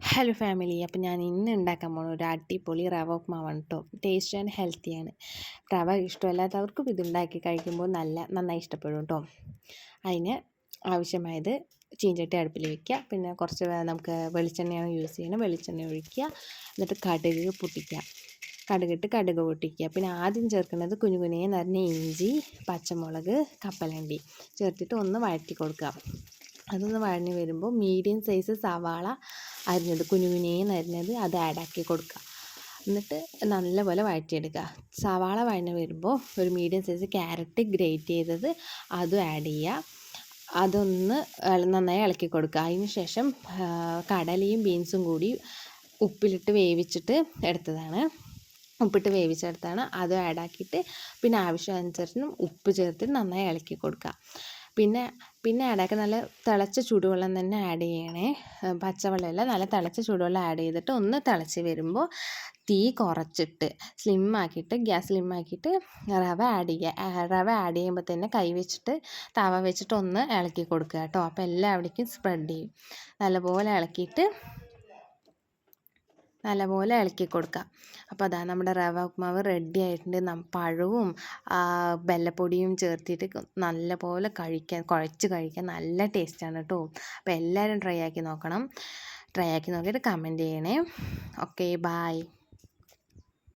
Hello family, അപ്പോൾ ഞാൻ ഇന്ന് ഉണ്ടാക്കാൻ പോകുന്ന ഒരു അടിപൊളി റവ ഉപ്മാവാണ് കേട്ടോ. ടേസ്റ്റ് ആൻഡ് ഹെൽത്തിയാണ്. റവ ഇഷ്ടമല്ലാത്തവർക്കും ഇത് ഉണ്ടാക്കി കഴിക്കുമ്പോൾ നന്നായി ഇഷ്ടപ്പെടും കേട്ടോ. അതിന് ആവശ്യമായത് ചീഞ്ചട്ടി അടുപ്പിൽ വയ്ക്കുക. പിന്നെ കുറച്ച് നമുക്ക് വെളിച്ചെണ്ണയാണ് യൂസ് ചെയ്യണം. വെളിച്ചെണ്ണ ഒഴിക്കുക. എന്നിട്ട് കടുക് പൊട്ടിക്കുക. കടുക് പൊട്ടിക്കുക. പിന്നെ ആദ്യം ചേർക്കുന്നത് കുനുകുനെ നിറഞ്ഞ ഇഞ്ചി, പച്ചമുളക്, കപ്പലണ്ടി ചേർത്തിട്ട് ഒന്ന് വഴറ്റി കൊടുക്കുക. അതൊന്ന് വഴഞ്ഞ് വരുമ്പോൾ മീഡിയം സൈസ് സവാള അരിഞ്ഞത് കുനുകുനേന്ന് അരിഞ്ഞത് അത് ആഡാക്കി കൊടുക്കുക. എന്നിട്ട് നല്ലപോലെ വഴറ്റിയെടുക്കുക. സവാള വഴഞ്ഞ് വരുമ്പോൾ ഒരു മീഡിയം സൈസ് ക്യാരറ്റ് ഗ്രേറ്റ് ചെയ്തത് അതും ആഡ് ചെയ്യുക. അതൊന്ന് നന്നായി ഇളക്കി കൊടുക്കുക. അതിന് ശേഷം കടലയും ബീൻസും കൂടി ഉപ്പിലിട്ട് വേവിച്ചിട്ട് എടുത്തതാണ്. ഉപ്പിട്ട് വേവിച്ചെടുത്താണ് അത് ആഡാക്കിയിട്ട് പിന്നെ ആവശ്യാനുസരണം ഉപ്പ് ചേർത്തിട്ട് നന്നായി ഇളക്കി കൊടുക്കുക. പിന്നെ ആഡാക്കുക നല്ല തിളച്ച ചൂടുവെള്ളം തന്നെ ആഡ് ചെയ്യണേ. പച്ചവെള്ളമല്ല, നല്ല തിളച്ച ചൂടുവെള്ളം ആഡ് ചെയ്തിട്ട് ഒന്ന് തിളച്ച് വരുമ്പോൾ തീ കുറച്ചിട്ട് ഗ്യാസ് സ്ലിമ്മാക്കിയിട്ട് റവ ആഡ് ചെയ്യുക. റവ ആഡ് ചെയ്യുമ്പോൾ തന്നെ കൈ വെച്ചിട്ട് തവ വെച്ചിട്ട് ഒന്ന് ഇളക്കി കൊടുക്കുക കേട്ടോ. അപ്പോൾ എല്ലാവിടേക്കും സ്പ്രെഡ് ചെയ്യും. നല്ലപോലെ ഇളക്കി കൊടുക്കുക. അപ്പോൾ അതാ നമ്മുടെ റവ ഉപ്മാവ് റെഡി ആയിട്ടുണ്ട്. പഴവും ബെല്ലപ്പൊടിയും ചേർത്തിട്ട് നല്ലപോലെ കുഴച്ച് കഴിക്കാൻ നല്ല ടേസ്റ്റാണ് കേട്ടോ. അപ്പോൾ എല്ലാവരും ട്രൈ ആക്കി നോക്കണം. ട്രൈ ആക്കി നോക്കിയിട്ട് കമൻറ്റ് ചെയ്യണേ. Okay, bye.